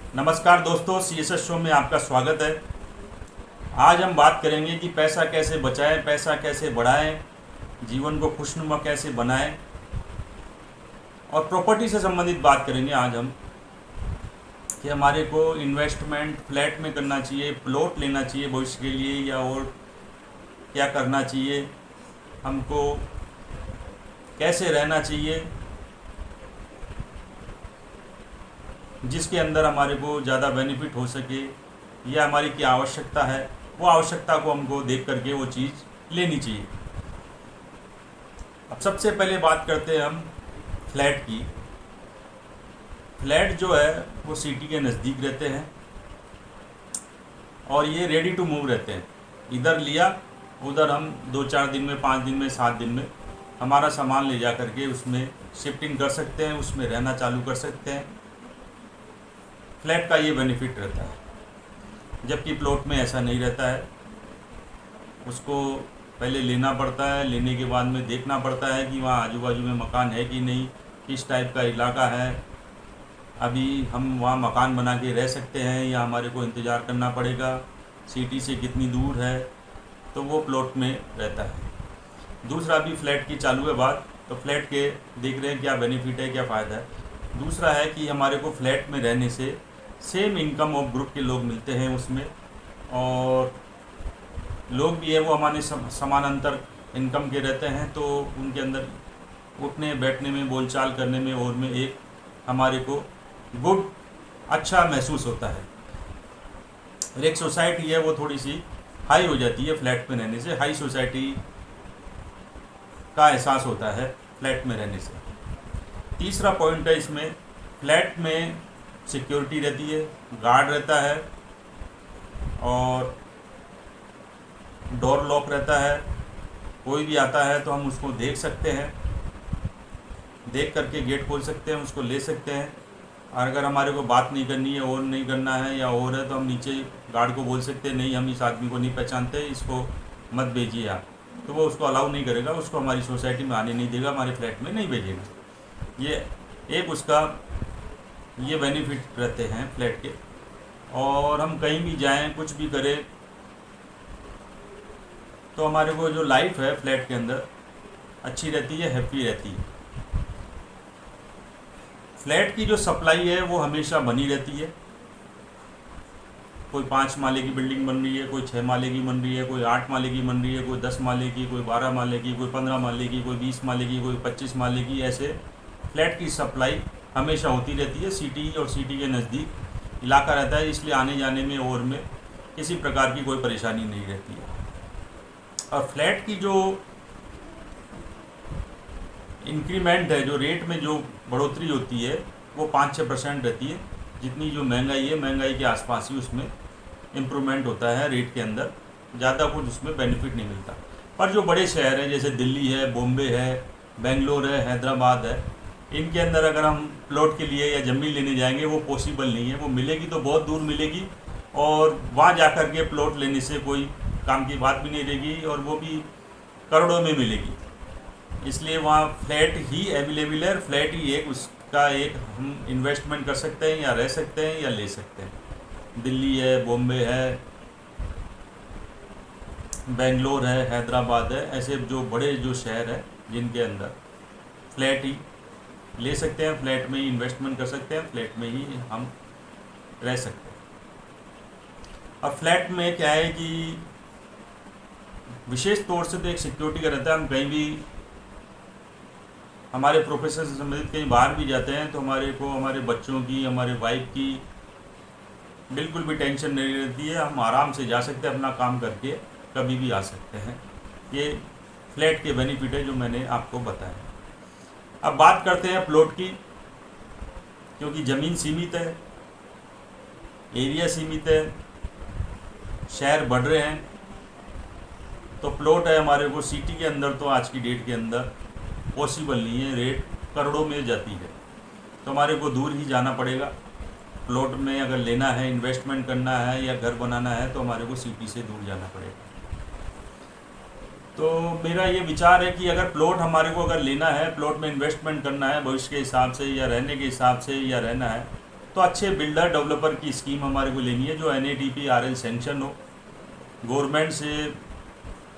नमस्कार दोस्तों, CSS show में आपका स्वागत है। आज हम बात करेंगे कि पैसा कैसे बचाएं, पैसा कैसे बढ़ाएं, जीवन को खुशनुमा कैसे बनाएं और प्रॉपर्टी से संबंधित बात करेंगे आज हम कि हमारे को इन्वेस्टमेंट फ्लैट में करना चाहिए, प्लॉट लेना चाहिए भविष्य के लिए, या और क्या करना चाहिए, हमको कैसे रहना चाहिए जिसके अंदर हमारे को ज़्यादा बेनिफिट हो सके, या हमारी क्या आवश्यकता है, वो आवश्यकता को हमको देख करके वो चीज़ लेनी चाहिए। अब सबसे पहले बात करते हैं हम फ्लैट की। फ्लैट जो है वो सिटी के नज़दीक रहते हैं और ये रेडी टू मूव रहते हैं। इधर लिया उधर हम 2-4 दिन में, 5 दिन में, 7 दिन में हमारा सामान ले जा करके उसमें शिफ्टिंग कर सकते हैं, उसमें रहना चालू कर सकते हैं। फ्लैट का ये बेनिफिट रहता है, जबकि प्लॉट में ऐसा नहीं रहता है। उसको पहले लेना पड़ता है, लेने के बाद में देखना पड़ता है कि वहाँ आजू बाजू में मकान है कि नहीं, किस टाइप का इलाका है, अभी हम वहाँ मकान बना के रह सकते हैं या हमारे को इंतज़ार करना पड़ेगा, सिटी से कितनी दूर है, तो वो प्लॉट में रहता है। दूसरा भी फ्लैट की चालू है बात, तो फ्लैट के देख रहे हैं क्या बेनिफिट है, क्या फ़ायदा है। दूसरा है कि हमारे को फ्लैट में रहने से सेम इनकम ऑफ ग्रुप के लोग मिलते हैं उसमें, और लोग भी है वो हमारे समानांतर इनकम के रहते हैं, तो उनके अंदर उठने बैठने में, बोलचाल करने में और में एक हमारे को गुड अच्छा महसूस होता है। और एक सोसाइटी है वो थोड़ी सी हाई हो जाती है फ्लैट में रहने से, हाई सोसाइटी का एहसास होता है फ्लैट में रहने से। तीसरा पॉइंट है इसमें, फ्लैट में सिक्योरिटी रहती है, गार्ड रहता है और डोर लॉक रहता है। कोई भी आता है तो हम उसको देख सकते हैं, देख करके गेट खोल सकते हैं, उसको ले सकते हैं। और अगर हमारे को बात नहीं करनी है, और नहीं करना है या और है, तो हम नीचे गार्ड को बोल सकते हैं नहीं हम इस आदमी को नहीं पहचानते, इसको मत भेजिए आप, तो वो उसको अलाउ नहीं करेगा, उसको हमारी सोसाइटी में आने नहीं देगा, हमारे फ्लैट में नहीं भेजेगा। ये एक उसका ये बेनिफिट रहते हैं फ्लैट के। और हम कहीं भी जाएं, कुछ भी करें, तो हमारे को जो लाइफ है फ्लैट के अंदर अच्छी रहती है, हैप्पी रहती है। फ्लैट की जो सप्लाई है वो हमेशा बनी रहती है। कोई 5 माले की बिल्डिंग बन रही है, कोई 6 माले की बन रही है, कोई 8 माले की बन रही है, कोई 10 माले की, कोई 12 माले की, कोई 15 माले की, कोई 20 माले की, कोई 25 माले की। ऐसे फ्लैट की सप्लाई हमेशा होती रहती है। सिटी और सिटी के नज़दीक इलाका रहता है, इसलिए आने जाने में और में किसी प्रकार की कोई परेशानी नहीं रहती है। और फ्लैट की जो इंक्रीमेंट है, जो रेट में जो बढ़ोतरी होती है, वो 5-6% रहती है। जितनी जो महंगाई है, महंगाई के आसपास ही उसमें इम्प्रूवमेंट होता है रेट के अंदर, ज़्यादा कुछ उसमें बेनिफिट नहीं मिलता। पर जो बड़े शहर हैं जैसे दिल्ली है, बॉम्बे है, बेंगलोर है, हैदराबाद है, इनके अंदर अगर हम प्लॉट के लिए या ज़मीन लेने जाएंगे वो पॉसिबल नहीं है। वो मिलेगी तो बहुत दूर मिलेगी, और वहाँ जा कर के प्लॉट लेने से कोई काम की बात भी नहीं रहेगी, और वो भी करोड़ों में मिलेगी। इसलिए वहाँ फ्लैट ही अवेलेबल है। फ्लैट ही एक उसका एक हम इन्वेस्टमेंट कर सकते हैं, या रह सकते हैं, या ले सकते हैं। दिल्ली है, बॉम्बे है, बेंगलोर है, हैदराबाद है, ऐसे जो बड़े जो शहर है जिनके अंदर फ्लैट ही ले सकते हैं, फ्लैट में ही इन्वेस्टमेंट कर सकते हैं, फ्लैट में ही हम रह सकते हैं। अब फ्लैट में क्या है कि विशेष तौर से तो एक सिक्योरिटी का रहता है। हम कहीं भी हमारे प्रोफेशन से संबंधित कहीं बाहर भी जाते हैं तो हमारे को हमारे बच्चों की, हमारे वाइफ की बिल्कुल भी टेंशन नहीं रहती है। हम आराम से जा सकते हैं, अपना काम करके कभी भी आ सकते हैं। ये फ्लैट के बेनिफिट है जो मैंने आपको बताया। अब बात करते हैं प्लॉट की, क्योंकि ज़मीन सीमित है, एरिया सीमित है, शहर बढ़ रहे हैं, तो प्लॉट है हमारे को सिटी के अंदर तो आज की डेट के अंदर पॉसिबल नहीं है, रेट करोड़ों में जाती है, तो हमारे को दूर ही जाना पड़ेगा। प्लॉट में अगर लेना है, इन्वेस्टमेंट करना है या घर बनाना है, तो हमारे को सिटी से दूर जाना पड़ेगा। तो मेरा ये विचार है कि अगर प्लॉट हमारे को अगर लेना है, प्लॉट में इन्वेस्टमेंट करना है भविष्य के हिसाब से, या रहने के हिसाब से, या रहना है, तो अच्छे बिल्डर डेवलपर की स्कीम हमारे को लेनी है जो NATP RL सेंक्शन हो, गवर्नमेंट से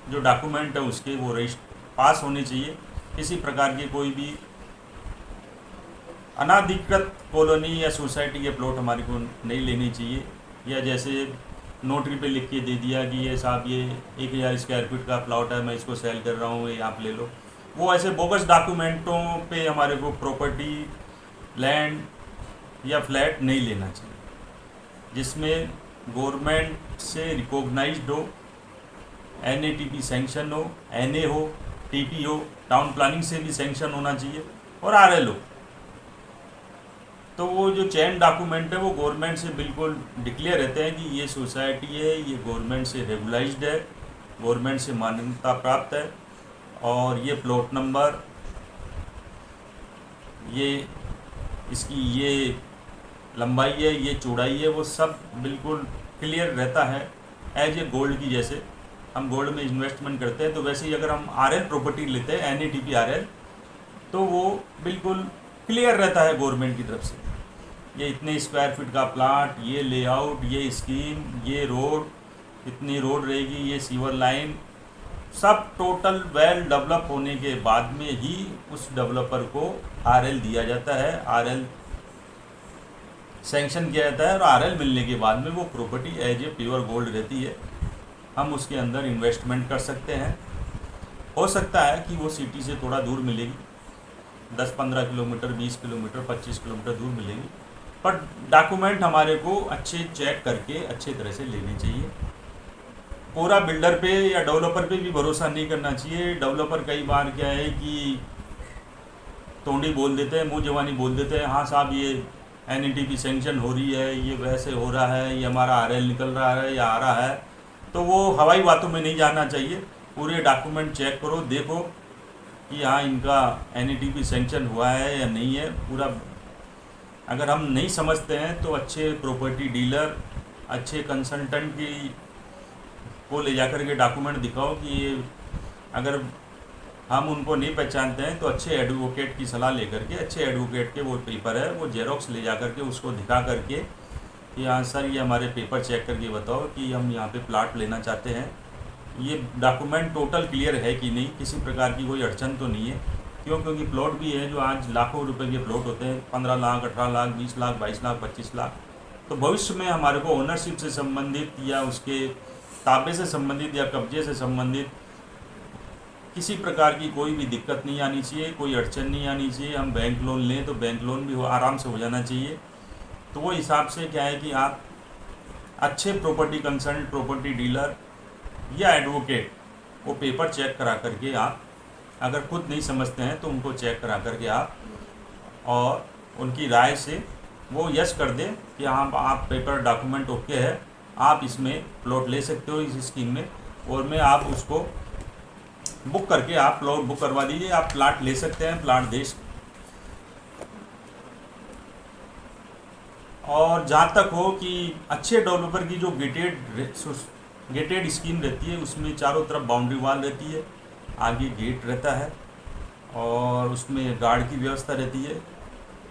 जो डॉक्यूमेंट है उसके वो पास होने चाहिए। किसी प्रकार की कोई भी अनाधिकृत कॉलोनी या सोसाइटी के प्लॉट हमारे को नहीं लेने चाहिए, या जैसे नोटरी पे लिख के दे दिया कि ये साहब ये 1000 स्क्वायर फीट का प्लॉट है, मैं इसको सेल कर रहा हूँ, ये आप ले लो। वो ऐसे बोगस डॉक्यूमेंटों पे हमारे को प्रॉपर्टी, लैंड या फ्लैट नहीं लेना चाहिए, जिसमें गवर्नमेंट से रिकॉग्नाइज्ड हो, NATP सेंक्शन हो, NA हो, TP हो, टाउन प्लानिंग से भी सेंक्शन होना चाहिए, और RL हो। तो वो जो चैन डॉक्यूमेंट है वो गवर्नमेंट से बिल्कुल डिक्लेयर रहते हैं कि ये सोसाइटी है, ये गवर्नमेंट से रेगुलाइज्ड है, गवर्नमेंट से मान्यता प्राप्त है, और ये प्लॉट नंबर, ये इसकी ये लंबाई है, ये चौड़ाई है, वो सब बिल्कुल क्लियर रहता है। एज ए गोल्ड की, जैसे हम गोल्ड में इन्वेस्टमेंट करते हैं तो वैसे ही अगर हम RL प्रॉपर्टी लेते हैं NATP RL, तो वो बिल्कुल क्लियर रहता है गवर्नमेंट की तरफ से, ये इतने स्क्वायर फीट का प्लाट, ये लेआउट, ये स्कीम, ये रोड, इतनी रोड रहेगी, ये सीवर लाइन, सब टोटल वेल डेवलप होने के बाद में ही उस डेवलपर को RL दिया जाता है, RL सैंक्शन किया जाता है, और RL मिलने के बाद में वो property as a pure gold रहती है। हम उसके अंदर इन्वेस्टमेंट कर सकते हैं। हो सकता है कि वो सिटी से थोड़ा दूर मिलेगी, 10-15 किलोमीटर, 20 किलोमीटर, 25 किलोमीटर दूर मिलेगी, पर डॉक्यूमेंट हमारे को अच्छे चेक करके अच्छे तरह से लेने चाहिए। पूरा बिल्डर पे या डेवलपर पे भी भरोसा नहीं करना चाहिए। डेवलपर कई बार क्या है कि तोंडी बोल देते हैं, मुँह जवानी बोल देते हैं, हाँ साहब ये NATP सेंक्शन हो रही है, ये वैसे हो रहा है, ये हमारा RL निकल रहा है या आ रहा है। तो वो हवाई बातों में नहीं जाना चाहिए। पूरे डॉक्यूमेंट चेक करो, देखो कि हाँ इनका NATP सेंक्शन हुआ है या नहीं है पूरा। अगर हम नहीं समझते हैं तो अच्छे प्रॉपर्टी डीलर, अच्छे कंसल्टेंट की को ले जाकर के डॉक्यूमेंट दिखाओ कि ये, अगर हम उनको नहीं पहचानते हैं तो अच्छे एडवोकेट की सलाह लेकर के, अच्छे एडवोकेट के वो पेपर है वो जेरोक्स ले जा करके उसको दिखा करके कि हाँ सर ये हमारे पेपर चेक करके बताओ कि हम यहाँ पे प्लाट लेना चाहते हैं, ये डॉक्यूमेंट टोटल क्लियर है कि नहीं, किसी प्रकार की कोई अड़चन तो नहीं है। क्योंकि प्लॉट भी है जो आज लाखों रुपए के प्लॉट होते हैं, 15 लाख, 18 लाख, 20 लाख, 22 लाख, 25 लाख। तो भविष्य में हमारे को ओनरशिप से संबंधित या उसके ताबे से संबंधित या कब्जे से संबंधित किसी प्रकार की कोई भी दिक्कत नहीं आनी चाहिए, कोई अड़चन नहीं आनी चाहिए। हम बैंक लोन लें तो बैंक लोन भी आराम से हो जाना चाहिए। तो वो हिसाब से क्या है कि आप अच्छे प्रॉपर्टी कंसल्टेंट, प्रॉपर्टी डीलर या एडवोकेट वो पेपर चेक करा करके आप, अगर खुद नहीं समझते हैं तो उनको चेक करा करके आप और उनकी राय से वो यस कर दें कि हाँ आप पेपर डॉक्यूमेंट ओके है, आप इसमें प्लॉट ले सकते हो इस स्कीम में, और मैं आप उसको बुक करके आप प्लॉट बुक करवा दीजिए, आप प्लाट ले सकते हैं, प्लाट दे। और जहाँ तक हो कि अच्छे डेवलपर की जो गेटेड स्कीम रहती है उसमें चारों तरफ बाउंड्री वाल रहती है, आगे गेट रहता है और उसमें गार्ड की व्यवस्था रहती है।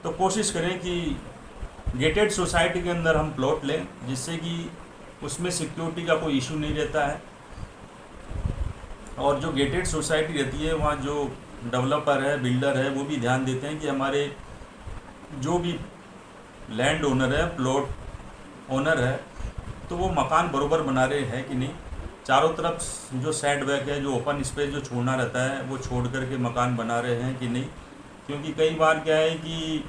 तो कोशिश करें कि गेटेड सोसाइटी के अंदर हम प्लॉट लें, जिससे कि उसमें सिक्योरिटी का कोई इशू नहीं रहता है। और जो गेटेड सोसाइटी रहती है वहाँ जो डेवलपर है, बिल्डर है, वो भी ध्यान देते हैं कि हमारे जो भी लैंड ओनर है, प्लॉट ओनर है, तो वो मकान बरोबर बना रहे हैं कि नहीं, चारों तरफ जो सेट बैक है, जो ओपन स्पेस जो छोड़ना रहता है वो छोड़ करके मकान बना रहे हैं कि नहीं। क्योंकि कई बार क्या है कि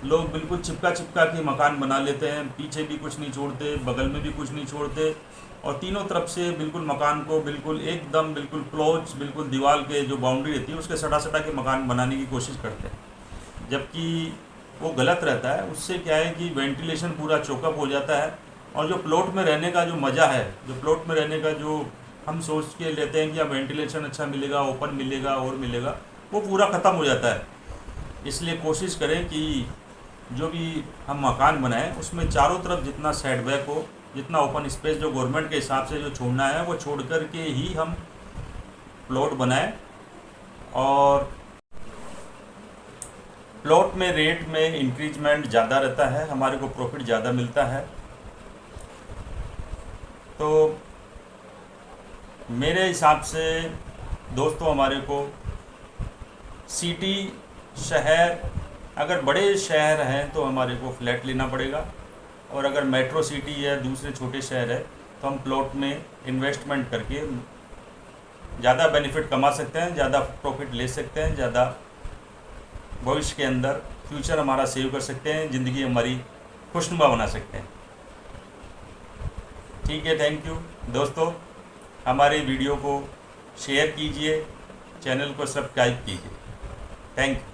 लोग बिल्कुल चिपका के मकान बना लेते हैं, पीछे भी कुछ नहीं छोड़ते, बगल में भी कुछ नहीं छोड़ते, और तीनों तरफ से बिल्कुल मकान को बिल्कुल एकदम बिल्कुल क्लोज, बिल्कुल दीवार के जो बाउंड्री रहती है उसके सटा के मकान बनाने की कोशिश करते हैं, जबकि वो गलत रहता है। उससे क्या है कि वेंटिलेशन पूरा चोकअप हो जाता है, और जो प्लॉट में रहने का जो मज़ा है, जो प्लॉट में रहने का जो हम सोच के लेते हैं कि अब वेंटिलेशन अच्छा मिलेगा, ओपन मिलेगा और मिलेगा, वो पूरा ख़त्म हो जाता है। इसलिए कोशिश करें कि जो भी हम मकान बनाएं उसमें चारों तरफ जितना सेटबैक हो, जितना ओपन स्पेस जो गवर्नमेंट के हिसाब से जो छोड़ना है वो छोड़ कर के ही हम प्लॉट बनाएं। और प्लॉट में रेट में इंक्रीजमेंट ज़्यादा रहता है, हमारे को प्रॉफिट ज़्यादा मिलता है। तो मेरे हिसाब से दोस्तों हमारे को सिटी शहर, अगर बड़े शहर हैं तो हमारे को फ्लैट लेना पड़ेगा, और अगर मेट्रो सिटी या दूसरे छोटे शहर है तो हम प्लॉट में इन्वेस्टमेंट करके ज़्यादा बेनिफिट कमा सकते हैं, ज़्यादा प्रॉफिट ले सकते हैं, ज़्यादा भविष्य के अंदर फ्यूचर हमारा सेव कर सकते हैं, ज़िंदगी हमारी खुशनुमा बना सकते हैं। ठीक है, थैंक यू दोस्तों। हमारे वीडियो को शेयर कीजिए, चैनल को सब्सक्राइब कीजिए। Thank you.